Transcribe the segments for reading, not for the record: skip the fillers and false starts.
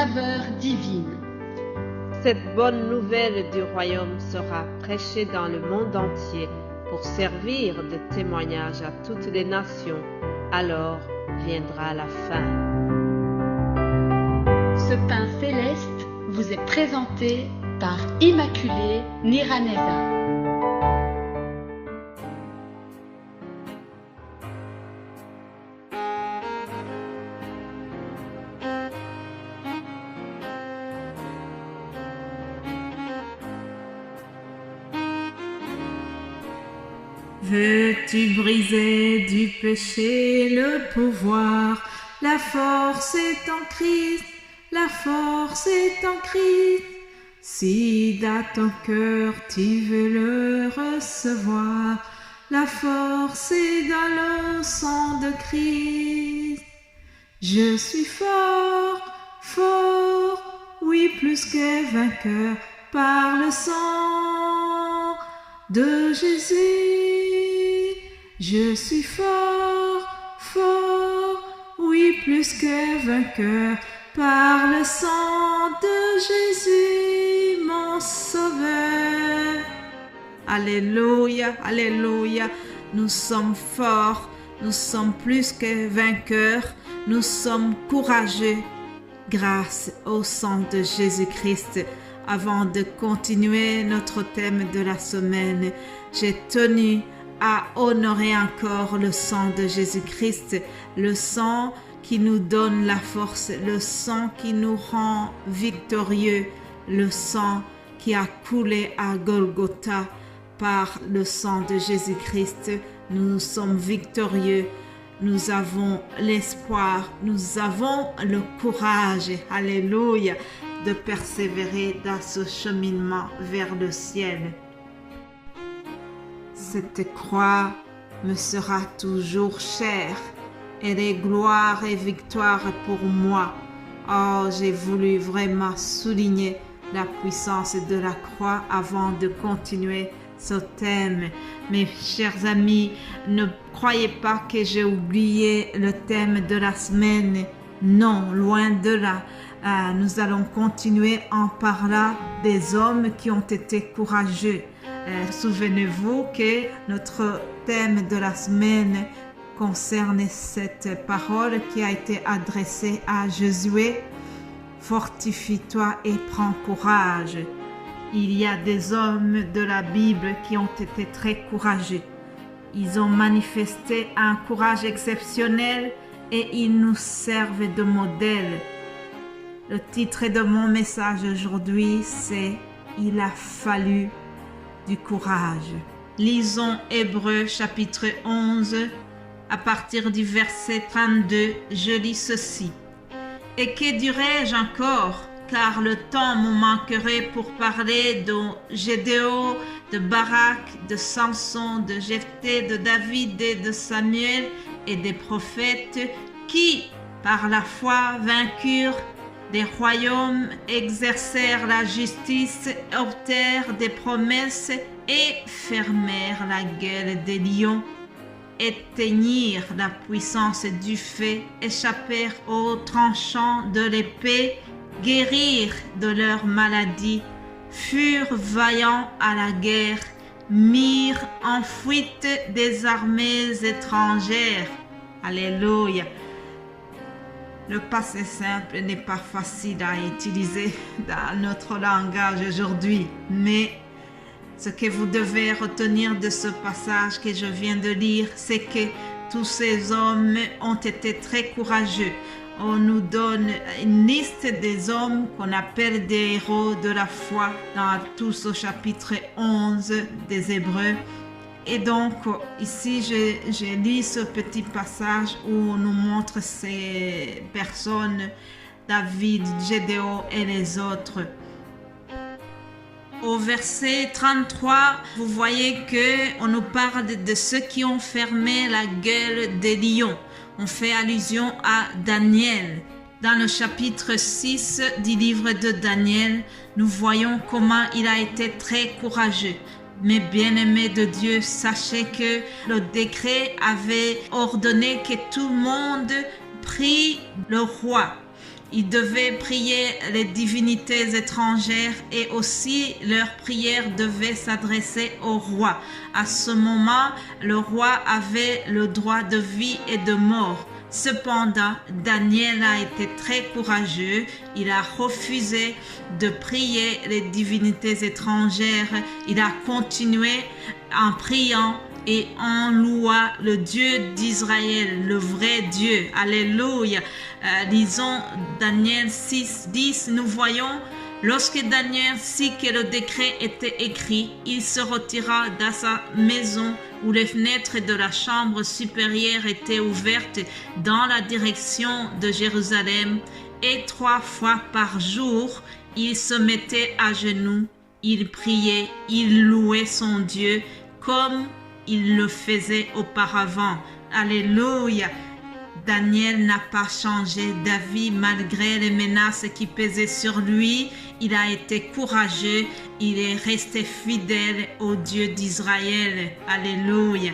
saveur divine. Cette bonne nouvelle du royaume sera prêchée dans le monde entier pour servir de témoignage à toutes les nations. Alors viendra la fin. Ce pain céleste vous est présenté par Immaculée Niraneza. Veux-tu briser du péché le pouvoir? La force est en Christ, la force est en Christ. Si dans ton cœur tu veux le recevoir, la force est dans le sang de Christ. Je suis fort, fort, oui plus que vainqueur par le sang de Jésus. Je suis fort, fort, oui plus que vainqueur par le sang de Jésus, mon sauveur. Alléluia, alléluia, nous sommes forts, nous sommes plus que vainqueurs, nous sommes courageux grâce au sang de Jésus-Christ. Avant de continuer notre thème de la semaine, j'ai tenu à honorer encore le sang de Jésus-Christ, le sang qui nous donne la force, le sang qui nous rend victorieux, le sang qui a coulé à Golgotha. Par le sang de Jésus-Christ, nous sommes victorieux, nous avons l'espoir, nous avons le courage, alléluia, de persévérer dans ce cheminement vers le ciel. Cette croix me sera toujours chère. Elle est gloire et victoire pour moi. Oh, j'ai voulu vraiment souligner la puissance de la croix avant de continuer ce thème. Mes chers amis, ne croyez pas que j'ai oublié le thème de la semaine. Non, loin de là. Nous allons continuer en parlant des hommes qui ont été courageux. Souvenez-vous que notre thème de la semaine concerne cette parole qui a été adressée à Josué. Fortifie-toi et prends courage. Il y a des hommes de la Bible qui ont été très courageux. Ils ont manifesté un courage exceptionnel et ils nous servent de modèle. Le titre de mon message aujourd'hui, c'est « Il a fallu du courage ». Lisons Hébreux chapitre 11, à partir du verset 32, je lis ceci. « Et que dirais-je encore, car le temps me manquerait pour parler de Gédéon, de Barak, de Samson, de Jephthé, de David et de Samuel et des prophètes qui, par la foi, vainquirent des royaumes, exercèrent la justice, obtinrent des promesses et fermèrent la gueule des lions, éteignirent la puissance du feu, échappèrent aux tranchants de l'épée, guérirent de leur maladie, furent vaillants à la guerre, mirent en fuite des armées étrangères. » Alléluia. Le passé simple n'est pas facile à utiliser dans notre langage aujourd'hui, mais ce que vous devez retenir de ce passage que je viens de lire, c'est que tous ces hommes ont été très courageux. On nous donne une liste des hommes qu'on appelle des héros de la foi dans tout ce chapitre 11 des Hébreux. Et donc, ici, je lis ce petit passage où on nous montre ces personnes, David, Gédéon et les autres. Au verset 33, vous voyez qu'on nous parle de ceux qui ont fermé la gueule des lions. On fait allusion à Daniel. Dans le chapitre 6 du livre de Daniel, nous voyons comment il a été très courageux. Mes bien-aimés de Dieu, sachez que le décret avait ordonné que tout le monde prie le roi. Ils devaient prier les divinités étrangères et aussi leur prière devait s'adresser au roi. À ce moment, le roi avait le droit de vie et de mort. Cependant, Daniel a été très courageux. Il a refusé de prier les divinités étrangères. Il a continué en priant et en louant le Dieu d'Israël, le vrai Dieu. Alléluia. Lisons Daniel 6, 10. Nous voyons, lorsque Daniel sut que le décret était écrit, il se retira dans sa maison où les fenêtres de la chambre supérieure étaient ouvertes dans la direction de Jérusalem, et 3 fois par jour, il se mettait à genoux, il priait, il louait son Dieu comme il le faisait auparavant. Alléluia. Daniel n'a pas changé d'avis malgré les menaces qui pesaient sur lui. Il a été courageux. Il est resté fidèle au Dieu d'Israël. Alléluia.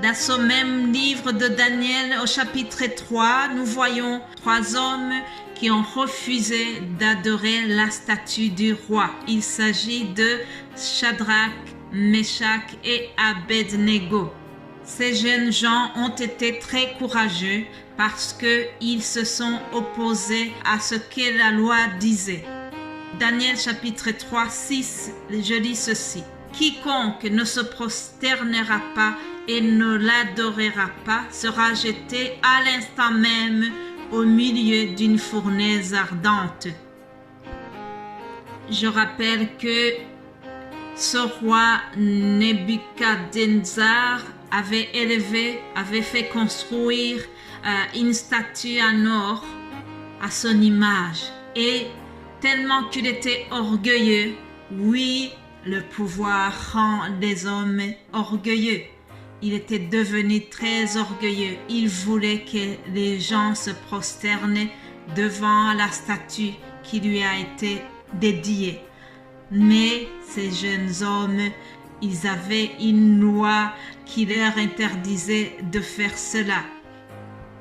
Dans ce même livre de Daniel, au chapitre 3, nous voyons 3 hommes qui ont refusé d'adorer la statue du roi. Il s'agit de Shadrach, Meshach et Abednego. Ces jeunes gens ont été très courageux parce qu'ils se sont opposés à ce que la loi disait. Daniel chapitre 3, 6, je lis ceci. Quiconque ne se prosternera pas et ne l'adorera pas sera jeté à l'instant même au milieu d'une fournaise ardente. Je rappelle que ce roi Nebuchadnezzar avait fait construire une statue en or à son image. Et tellement qu'il était orgueilleux, oui, le pouvoir rend les hommes orgueilleux. Il était devenu très orgueilleux. Il voulait que les gens se prosternent devant la statue qui lui a été dédiée. Mais ces jeunes hommes, ils avaient une loi qui leur interdisait de faire cela.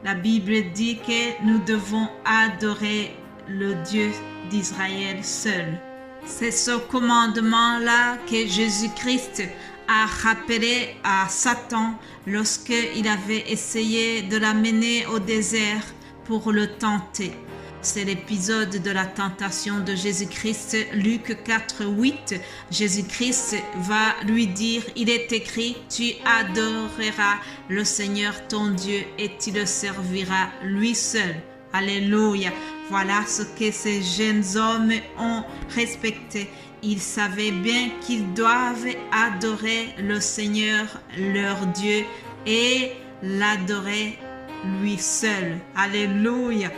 La Bible dit que nous devons adorer le Dieu d'Israël seul. C'est ce commandement-là que Jésus-Christ a rappelé à Satan lorsqu'il avait essayé de l'amener au désert pour le tenter. C'est l'épisode de la tentation de Jésus-Christ, Luc 4, 8. Jésus-Christ va lui dire, il est écrit, tu adoreras le Seigneur ton Dieu et tu le serviras lui seul. Alléluia. Voilà ce que ces jeunes hommes ont respecté. Ils savaient bien qu'ils doivent adorer le Seigneur, leur Dieu, et l'adorer lui seul. Alléluia.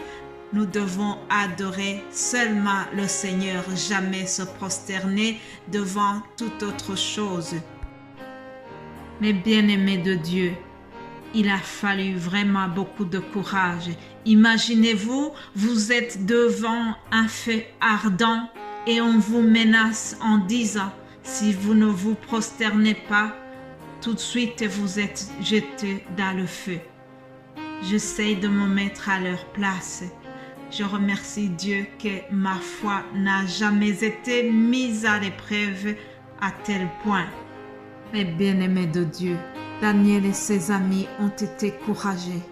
Nous devons adorer seulement le Seigneur, jamais se prosterner devant toute autre chose. Mes bien-aimés de Dieu, il a fallu vraiment beaucoup de courage. Imaginez-vous, vous êtes devant un feu ardent et on vous menace en disant, si vous ne vous prosternez pas, tout de suite vous êtes jeté dans le feu. J'essaie de me mettre à leur place. Je remercie Dieu que ma foi n'a jamais été mise à l'épreuve à tel point. Mes bien-aimés de Dieu, Daniel et ses amis ont été courageux.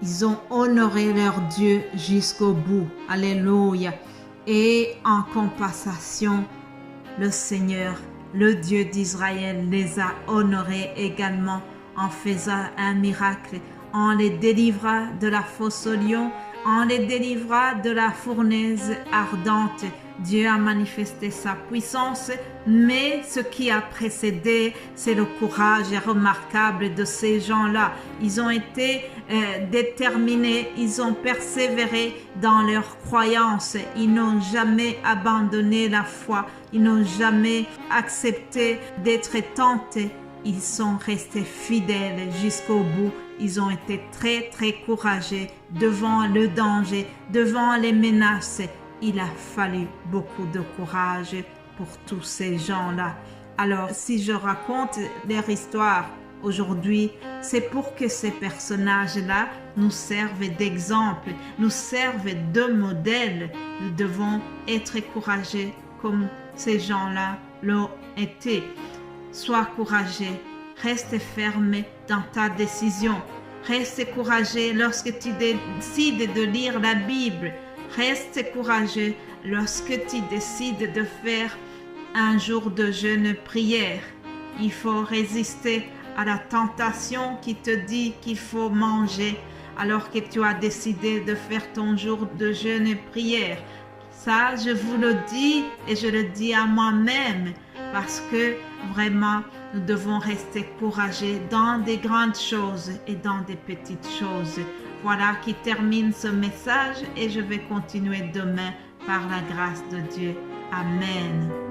Ils ont honoré leur Dieu jusqu'au bout. Alléluia. Et en compensation, le Seigneur, le Dieu d'Israël, les a honorés également en faisant un miracle, en les délivrant de la fosse au lion, en les délivrant de la fournaise ardente. Dieu a manifesté sa puissance, mais ce qui a précédé, c'est le courage remarquable de ces gens-là. Ils ont été déterminés, ils ont persévéré dans leur croyance. Ils n'ont jamais abandonné la foi, ils n'ont jamais accepté d'être tentés. Ils sont restés fidèles jusqu'au bout. Ils ont été très, très courageux devant le danger, devant les menaces. Il a fallu beaucoup de courage pour tous ces gens-là. Alors, si je raconte leur histoire aujourd'hui, c'est pour que ces personnages-là nous servent d'exemple, nous servent de modèle. Nous devons être courageux comme ces gens-là l'ont été. Sois courageux, reste ferme dans ta décision. Reste courageux lorsque tu décides de lire la Bible. Reste courageux lorsque tu décides de faire un jour de jeûne-prière. Il faut résister à la tentation qui te dit qu'il faut manger alors que tu as décidé de faire ton jour de jeûne-prière. Ça, je vous le dis et je le dis à moi-même parce que vraiment, nous devons rester courageux dans des grandes choses et dans des petites choses. Voilà qui termine ce message et je vais continuer demain par la grâce de Dieu. Amen.